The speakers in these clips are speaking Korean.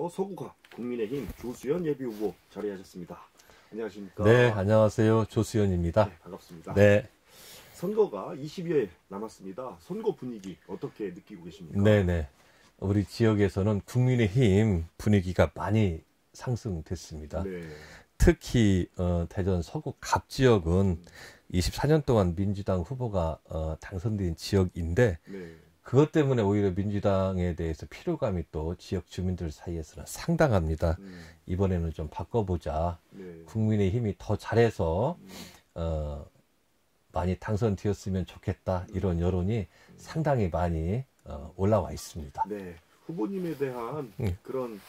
서구가 국민의힘 조수연 예비후보 자리하셨습니다. 안녕하십니까? 네, 안녕하세요. 조수연입니다. 네, 반갑습니다. 네. 선거가 20여일 남았습니다. 선거 분위기 어떻게 느끼고 계십니까? 네네. 우리 지역에서는 국민의힘 분위기가 많이 상승됐습니다. 네. 특히 대전 서구 갑 지역은 24년 동안 민주당 후보가 당선된 지역인데 네. 그것 때문에 오히려 민주당에 대해서 피로감이 또 지역 주민들 사이에서는 상당합니다. 이번에는 좀 바꿔보자. 네. 국민의힘이 더 잘해서 많이 당선되었으면 좋겠다. 이런 여론이 상당히 많이 올라와 있습니다. 네. 후보님에 대한 그런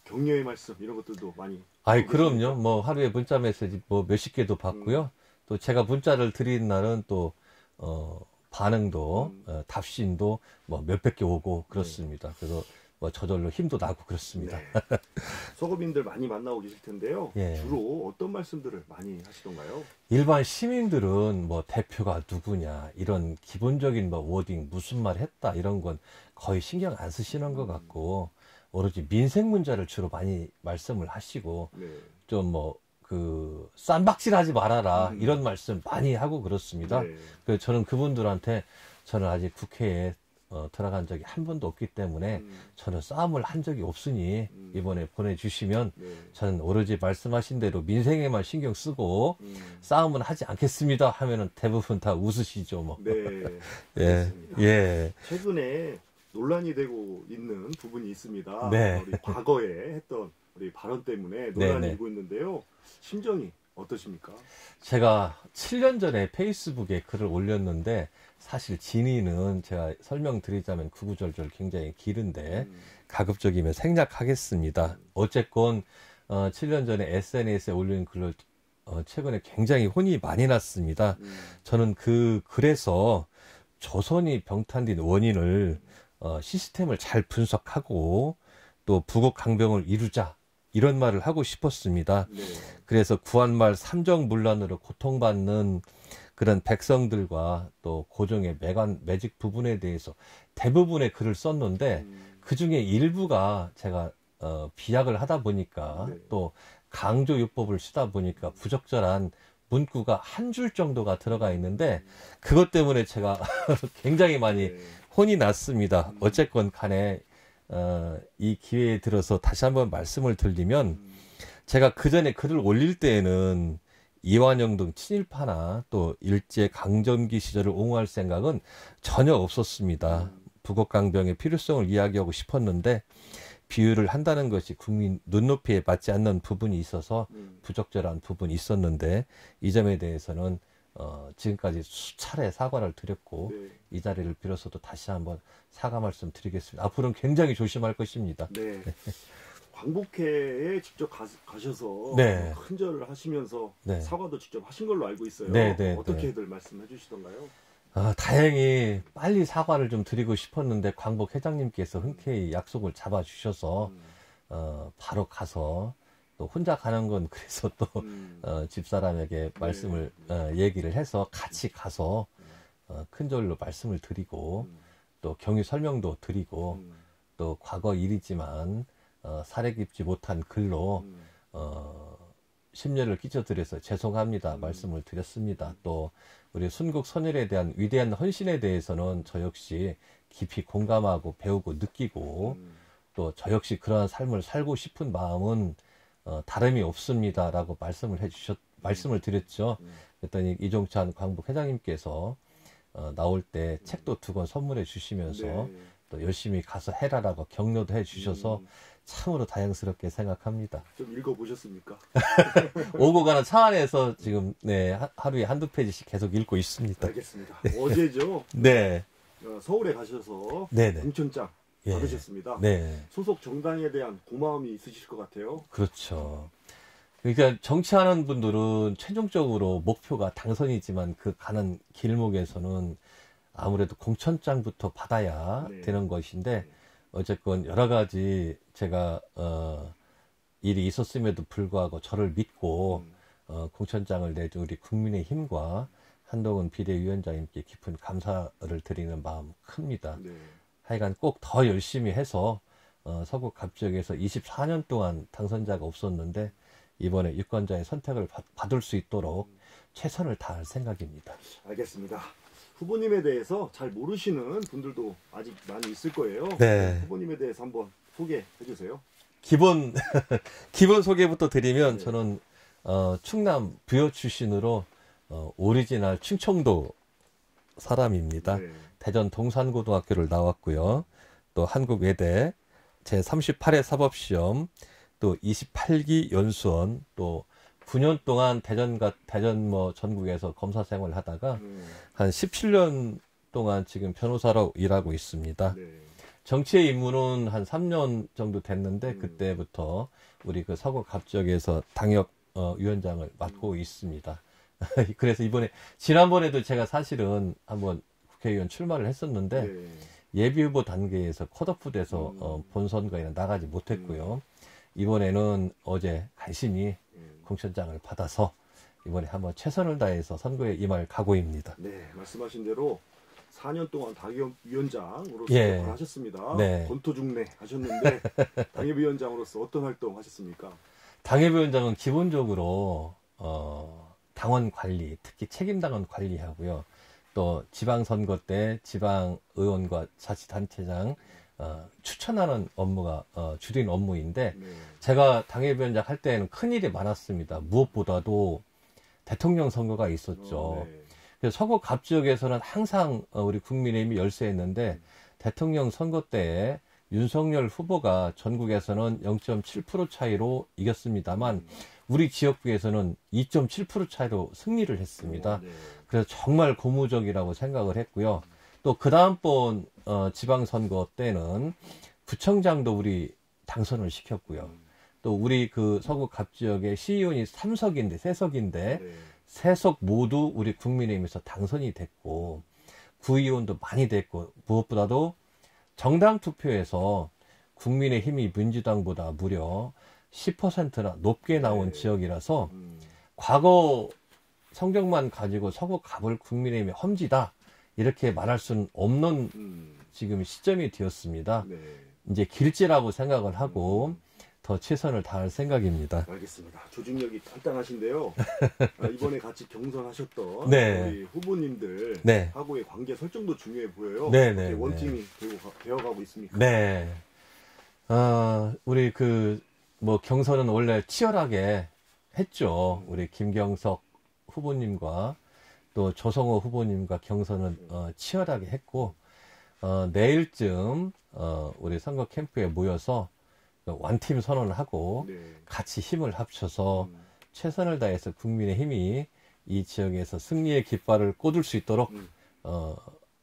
격려의 말씀 이런 것들도 많이. 아이, 그럼요. 뭐 하루에 문자 메시지 뭐 몇십 개도 받고요. 또 제가 문자를 드린 날은 또 반응도 답신도 뭐 몇백 개 오고 그렇습니다. 그래서 뭐 저절로 힘도 나고 그렇습니다. 네. 서구민들 많이 만나고 계실 텐데요. 예. 주로 어떤 말씀들을 많이 하시던가요? 일반 시민들은 뭐 대표가 누구냐 이런 기본적인 뭐 워딩 무슨 말 했다 이런 건 거의 신경 안 쓰시는 것 같고 오로지 민생 문제를 주로 많이 말씀을 하시고 네. 좀 뭐 그 쌈박질하지 말아라 이런 말씀 많이 하고 그렇습니다. 네. 그래서 저는 그분들한테 저는 아직 국회에 들어간 적이 한 번도 없기 때문에 저는 싸움을 한 적이 없으니 이번에 보내주시면 네. 저는 오로지 말씀하신 대로 민생에만 신경 쓰고 싸움은 하지 않겠습니다 하면은 대부분 다 웃으시죠 뭐. 네. 예. 알겠습니다. 예. 최근에 논란이 되고 있는 부분이 있습니다. 네. 우리 과거에 했던 우리 발언 때문에 논란이 네네. 일고 있는데요. 심정이 어떠십니까? 제가 7년 전에 페이스북에 글을 올렸는데 사실 진위는 제가 설명드리자면 구구절절 굉장히 길은데 가급적이면 생략하겠습니다. 어쨌건 7년 전에 SNS에 올린 글을 최근에 굉장히 혼이 많이 났습니다. 저는 그 글에서 조선이 병탄된 원인을 시스템을 잘 분석하고 또 부국강병을 이루자 이런 말을 하고 싶었습니다. 네. 그래서 구한말 삼정문란으로 고통받는 그런 백성들과 또 고종의 매직 부분에 대해서 대부분의 글을 썼는데 그 중에 일부가 제가 비약을 하다 보니까 네. 또 강조요법을 쓰다 보니까 부적절한 문구가 한 줄 정도가 들어가 있는데 그것 때문에 제가 굉장히 많이 네. 혼이 났습니다. 어쨌건 간에 이 기회에 들어서 다시 한번 말씀을 드리면 제가 그 전에 글을 올릴 때에는 이완영 등 친일파나 또 일제 강점기 시절을 옹호할 생각은 전혀 없었습니다. 부국강병의 필요성을 이야기하고 싶었는데 비유를 한다는 것이 국민 눈높이에 맞지 않는 부분이 있어서 부적절한 부분이 있었는데 이 점에 대해서는 지금까지 수차례 사과를 드렸고 네. 이 자리를 빌어서도 다시 한번 사과 말씀 드리겠습니다. 앞으로는 굉장히 조심할 것입니다. 네. 광복회에 직접 가셔서 네. 큰절을 하시면서 네. 사과도 직접 하신 걸로 알고 있어요. 네, 네, 어떻게들 말씀해 주시던가요? 다행히 빨리 사과를 좀 드리고 싶었는데 광복 회장님께서 흔쾌히 약속을 잡아주셔서 바로 가서 또 혼자 가는 건 그래서 또 집사람에게 말씀을 얘기를 해서 같이 가서 큰절로 말씀을 드리고 또 경위 설명도 드리고 또 과거 일이지만 사례 깊지 못한 글로 심려를 끼쳐드려서 죄송합니다 말씀을 드렸습니다. 또 우리 순국 선열에 대한 위대한 헌신에 대해서는 저 역시 깊이 공감하고 배우고 느끼고 또 저 역시 그러한 삶을 살고 싶은 마음은 다름이 없습니다 라고 말씀을 드렸죠. 그랬더니 이종찬 광복 회장님께서 나올 때 책도 2권 선물해 주시면서 네. 또 열심히 가서 해라라고 격려도 해 주셔서 참으로 다행스럽게 생각합니다. 좀 읽어보셨습니까? 오고 가는 차 안에서 지금 네, 하루에 한두 페이지씩 계속 읽고 있습니다. 알겠습니다. 어제죠. 네. 서울에 가셔서 네네. 공천장 예. 받으셨습니다. 네. 소속 정당에 대한 고마움이 있으실 것 같아요. 그렇죠. 그러니까 정치하는 분들은 최종적으로 목표가 당선이지만 그 가는 길목에서는 아무래도 공천장부터 받아야 네. 되는 것인데 어쨌건 여러 가지 제가 일이 있었음에도 불구하고 저를 믿고 공천장을 내준 우리 국민의힘과 한동훈 비대위원장님께 깊은 감사를 드리는 마음 큽니다. 네. 하여간 꼭 더 열심히 해서 서구 갑 지역에서 24년 동안 당선자가 없었는데 이번에 유권자의 선택을 받을 수 있도록 최선을 다할 생각입니다. 알겠습니다. 후보님에 대해서 잘 모르시는 분들도 아직 많이 있을 거예요. 네. 후보님에 대해서 한번 소개해 주세요. 기본 소개부터 드리면 네. 저는 충남 부여 출신으로 오리지널 충청도 사람입니다. 네. 대전 동산고등학교를 나왔고요. 또 한국외대 제38회 사법시험, 또 28기 연수원, 또 9년 동안 대전 뭐 전국에서 검사 생활을 하다가 한 17년 동안 지금 변호사로 일하고 있습니다. 네. 정치에 입문은 한 3년 정도 됐는데 그때부터 우리 그 서구 갑 지역에서 당협 위원장을 맡고 있습니다. 그래서 지난번에도 제가 사실은 한번 국회의원 출마를 했었는데 네. 예비후보 단계에서 컷오프 돼서 본선거에는 나가지 못했고요. 이번에는 어제 간신히 공천장을 받아서 이번에 한번 최선을 다해서 선거에 임할 각오입니다. 네, 말씀하신 대로 4년 동안 당협위원장으로서 예. 활동을 하셨습니다. 네. 권토중래 하셨는데 당협위원장으로서 어떤 활동 하셨습니까? 당협위원장은 기본적으로 당원 관리, 특히 책임당원 관리하고요. 또 지방선거 때 지방의원과 자치단체장 추천하는 업무가 주된 업무인데 네. 제가 당협위원장 할 때에는 큰일이 많았습니다. 무엇보다도 대통령 선거가 있었죠. 네. 그래서 서구 갑 지역에서는 항상 우리 국민의힘이 열세했는데 대통령 선거 때에 윤석열 후보가 전국에서는 0.7% 차이로 이겼습니다만 우리 지역구에서는 2.7% 차이로 승리를 했습니다. 네. 그래서 정말 고무적이라고 생각을 했고요. 또 그 다음번 지방선거 때는 구청장도 우리 당선을 시켰고요. 또 우리 그 서구 갑 지역의 시의원이 3석인데 네. 3석 모두 우리 국민의힘에서 당선이 됐고 구의원도 많이 됐고 무엇보다도 정당 투표에서 국민의힘이 민주당보다 무려 10%나 높게 나온 네. 지역이라서 과거 성적만 가지고 서구 갑을 국민의힘의 험지다 이렇게 말할 수는 없는 지금 시점이 되었습니다. 네. 이제 길지라고 생각을 하고 더 최선을 다할 생각입니다. 알겠습니다. 조직력이 탄탄하신데요. 이번에 같이 경선하셨던 네. 우리 후보님들 네. 하고의 관계 설정도 중요해 보여요. 네, 네, 어떻게 원팀이 되어가고 있습니까? 네. 우리 뭐 경선은 원래 치열하게 했죠. 우리 김경석 후보님과 또 조성호 후보님과 경선은 치열하게 했고, 내일쯤, 우리 선거 캠프에 모여서 완팀 선언을 하고 네. 같이 힘을 합쳐서 최선을 다해서 국민의힘이 이 지역에서 승리의 깃발을 꽂을 수 있도록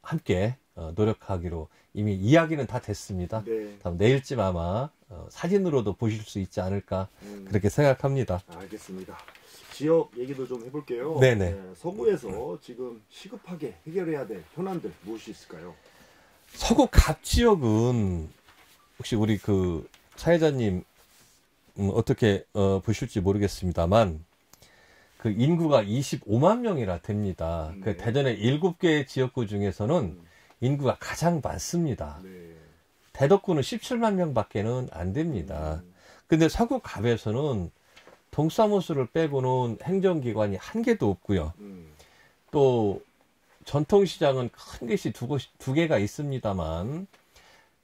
함께 노력하기로 이미 이야기는 다 됐습니다. 네. 다음 내일쯤 아마 사진으로도 보실 수 있지 않을까 그렇게 생각합니다. 알겠습니다. 지역 얘기도 좀 해볼게요. 네네. 네, 서구에서 지금 시급하게 해결해야 될 현안들 무엇이 있을까요? 서구 갑 지역은 혹시 우리 그 사회자님 어떻게 보실지 모르겠습니다만 그 인구가 25만 명이나 됩니다. 네. 그 대전의 7개 지역구 중에서는 인구가 가장 많습니다. 네. 대덕구는 17만 명밖에는 안 됩니다. 근데 서구 갑에서는 동사무소를 빼고는 행정기관이 한 개도 없고요. 또 전통시장은 큰 것이 두 개가 있습니다만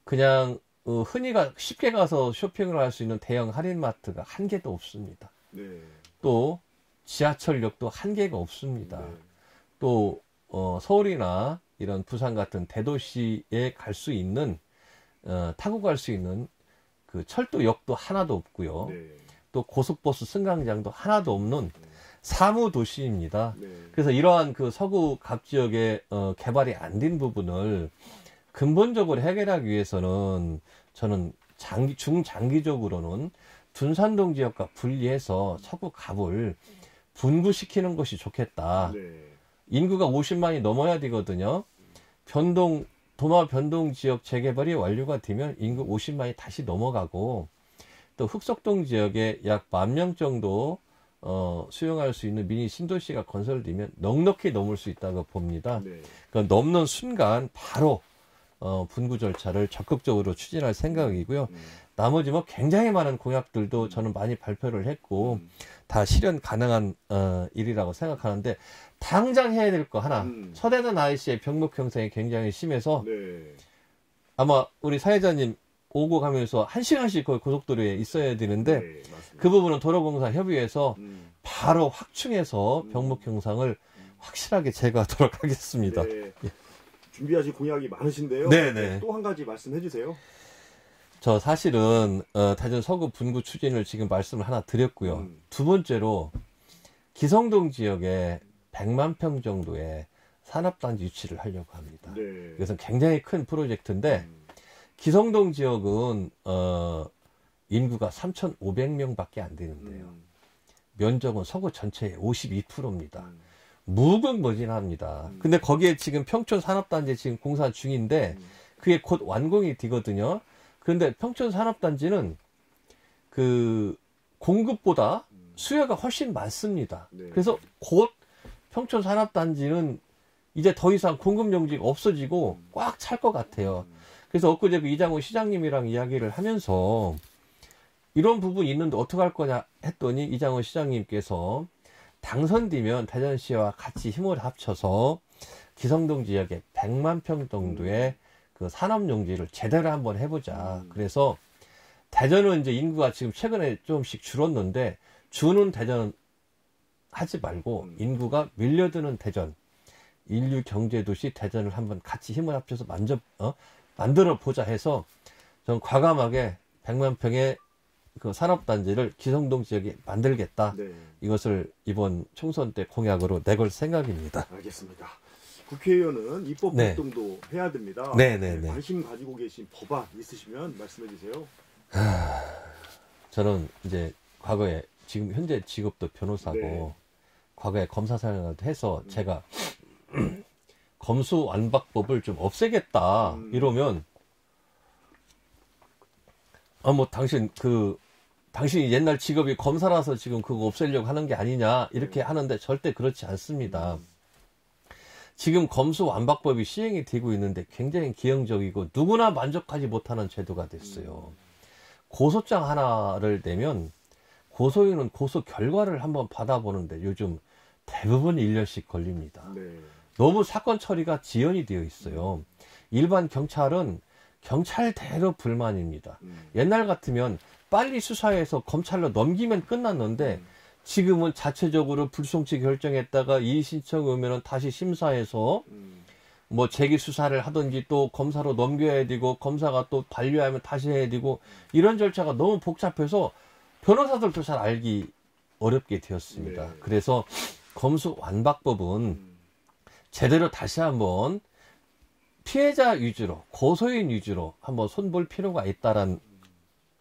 그냥 흔히가 쉽게 가서 쇼핑을 할 수 있는 대형 할인마트가 한 개도 없습니다. 네. 또 지하철역도 한 개가 없습니다. 네. 또 서울이나 이런 부산 같은 대도시에 갈 수 있는 타고 갈 수 있는 그 철도역도 하나도 없고요. 네. 또 고속버스 승강장도 하나도 없는 사무도시입니다. 네. 그래서 이러한 그 서구 갑 지역의 개발이 안 된 부분을 근본적으로 해결하기 위해서는 저는 중장기적으로는 둔산동 지역과 분리해서 서구 갑을 분구시키는 것이 좋겠다. 네. 인구가 50만이 넘어야 되거든요. 도마 변동 지역 재개발이 완료가 되면 인구 50만이 다시 넘어가고 또 흑석동 지역에 약 10,000명 정도 수용할 수 있는 미니 신도시가 건설되면 넉넉히 넘을 수 있다고 봅니다. 네. 그 넘는 순간 바로 분구 절차를 적극적으로 추진할 생각이고요. 나머지 뭐 굉장히 많은 공약들도 저는 많이 발표를 했고 다 실현 가능한 일이라고 생각하는데 당장 해야 될 거 하나. 서대는 아이씨의 병목 형성이 굉장히 심해서 네. 아마 우리 사회자님 오고 가면서 1시간씩 거의 고속도로에 있어야 되는데 네, 맞습니다. 그 부분은 도로공사 협의회에서 음. 바로 확충해서 병목 형상을 확실하게 제거하도록 하겠습니다. 네. 준비하실 공약이 많으신데요. 네네. 또 한 가지 말씀해 주세요. 저 사실은 대전 서구 분구 추진을 지금 말씀을 하나 드렸고요. 두 번째로 기성동 지역에 100만 평 정도의 산업단지 유치를 하려고 합니다. 네. 이것은 굉장히 큰 프로젝트인데 기성동 지역은 인구가 3,500명밖에 안 되는데요. 면적은 서구 전체의 52%입니다. 무궁무진합니다. 근데 거기에 지금 평촌 산업단지 지금 공사 중인데 그게 곧 완공이 되거든요. 그런데 평촌 산업단지는 그 공급보다 수요가 훨씬 많습니다. 네. 그래서 곧 평촌 산업단지는 이제 더 이상 공급 용지가 없어지고 꽉 찰 것 같아요. 그래서 엊그제 그 이장호 시장님이랑 이야기를 하면서 이런 부분이 있는데 어떡할 거냐 했더니 이장호 시장님께서 당선되면 대전시와 같이 힘을 합쳐서 기성동 지역에 100만 평 정도의 그 산업용지를 제대로 한번 해보자. 그래서 대전은 이제 인구가 지금 최근에 조금씩 줄었는데 주는 대전 하지 말고 인구가 밀려드는 대전, 인류 경제도시 대전을 한번 같이 힘을 합쳐서 만들어 보자 해서 전 과감하게 100만 평의 그 산업단지를 기성동 지역에 만들겠다. 네. 이것을 이번 총선 때 공약으로 내걸 생각입니다. 알겠습니다. 국회의원은 입법 네. 활동도 해야 됩니다. 네네네. 관심 가지고 계신 법안 있으시면 말씀해 주세요. 저는 이제 과거에 지금 현재 직업도 변호사고 네. 과거에 검사 생활도 해서 제가 검수완박법을 좀 없애겠다 이러면 뭐 당신이 옛날 직업이 검사라서 지금 그거 없애려고 하는 게 아니냐 이렇게 하는데 절대 그렇지 않습니다. 지금 검수완박법이 시행이 되고 있는데 굉장히 기형적이고 누구나 만족하지 못하는 제도가 됐어요. 고소장 하나를 내면 고소인은 고소 결과를 한번 받아보는데 요즘 대부분 1년씩 걸립니다. 네. 너무 사건 처리가 지연이 되어 있어요. 일반 경찰은 경찰대로 불만입니다. 옛날 같으면 빨리 수사해서 검찰로 넘기면 끝났는데 지금은 자체적으로 불송치 결정했다가 이의 신청 오면은 다시 심사해서 뭐 재기 수사를 하든지 또 검사로 넘겨야 되고 검사가 또 반려하면 다시 해야 되고 이런 절차가 너무 복잡해서 변호사들도 잘 알기 어렵게 되었습니다. 네. 그래서 검수완박법은 제대로 다시 한번 피해자 위주로 고소인 위주로 한번 손볼 필요가 있다라는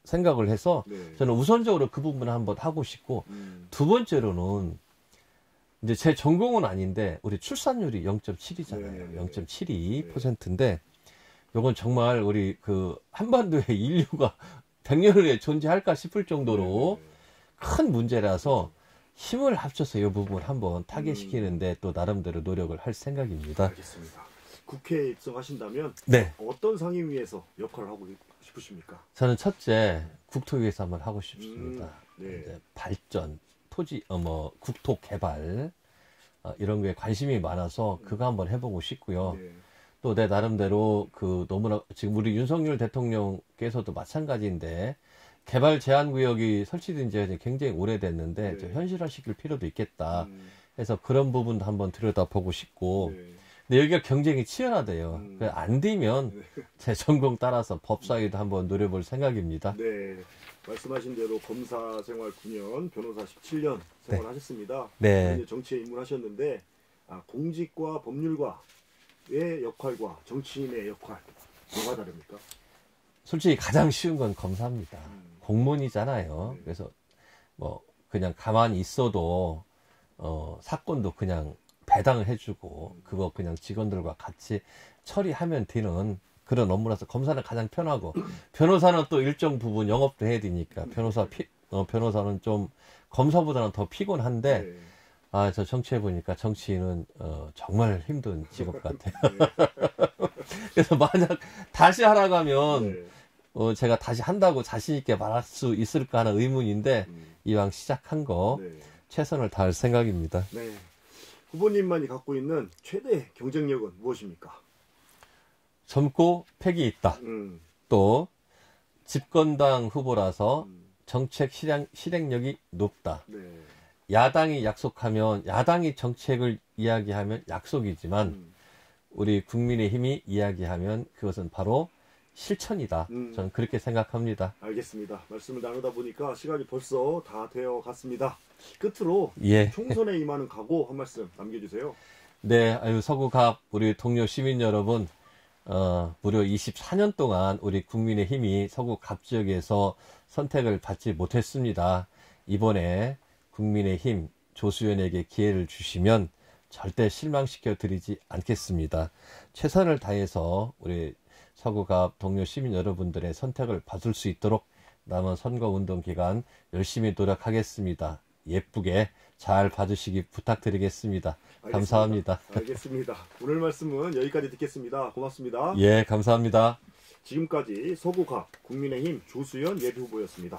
생각을 해서 네. 저는 우선적으로 그 부분을 한번 하고 싶고 두 번째로는 이제 제 전공은 아닌데 우리 출산율이 0.7이잖아요. 네. 0.72%인데 요건 정말 우리 그 한반도의 인류가 100년 후에 존재할까 싶을 정도로 큰 문제라서 힘을 합쳐서 이 부분 한번 타개시키는데 또 나름대로 노력을 할 생각입니다. 알겠습니다. 국회에 입성하신다면 네. 어떤 상임위에서 역할을 하고 싶으십니까? 저는 첫째 국토위에서 한번 하고 싶습니다. 네. 이제 발전, 토지, 국토 개발 이런 거에 관심이 많아서 그거 한번 해보고 싶고요. 네. 또 내 나름대로 그 너무나 지금 우리 윤석열 대통령께서도 마찬가지인데 개발 제한 구역이 설치된 지가 이제 굉장히 오래됐는데 네. 좀 현실화시킬 필요도 있겠다. 해서 그런 부분도 한번 들여다보고 싶고. 네. 근데 여기가 경쟁이 치열하대요. 안 되면 제 전공 따라서 법사위도 한번 노려볼 생각입니다. 네. 말씀하신 대로 검사 생활 9년, 변호사 17년 생활하셨습니다. 네. 이제 정치에 입문하셨는데 공직과 법률가의 역할과 정치인의 역할 뭐가 다릅니까? 솔직히 가장 쉬운 건 검사입니다. 공무원이잖아요. 그래서 뭐 그냥 가만히 있어도 사건도 그냥 배당을 해주고 그거 그냥 직원들과 같이 처리하면 되는 그런 업무라서 검사는 가장 편하고 변호사는 또 일정 부분 영업도 해야 되니까 변호사는 좀 검사보다는 더 피곤한데 네. 저 정치해 보니까 정치인은 정말 힘든 직업 같아요. 네. 그래서 만약 다시 하라고 하면 네. 제가 다시 한다고 자신 있게 말할 수 있을까 하는 의문인데 음. 이왕 시작한 거 네. 최선을 다할 생각입니다. 네. 후보님만이 갖고 있는 최대 경쟁력은 무엇입니까? 젊고 패기 있다. 또 집권당 후보라서 정책 실행력이 높다. 네. 야당이 약속하면 야당이 정책을 이야기하면 약속이지만 우리 국민의힘이 이야기하면 그것은 바로 실천이다. 저는 그렇게 생각합니다. 알겠습니다. 말씀을 나누다 보니까 시간이 벌써 다 되어 갔습니다. 끝으로 예. 총선에 임하는 각오 한 말씀 남겨주세요. 네, 아유 서구갑 우리 동료 시민 여러분, 무려 24년 동안 우리 국민의힘이 서구갑 지역에서 선택을 받지 못했습니다. 이번에 국민의힘 조수연에게 기회를 주시면 절대 실망시켜 드리지 않겠습니다. 최선을 다해서 우리 서구갑 동료 시민 여러분들의 선택을 받을 수 있도록 남은 선거운동 기간 열심히 노력하겠습니다. 예쁘게 잘 봐주시기 부탁드리겠습니다. 감사합니다. 알겠습니다. 오늘 말씀은 여기까지 듣겠습니다. 고맙습니다. 예, 감사합니다. 지금까지 서구갑 국민의힘 조수연 예비후보였습니다.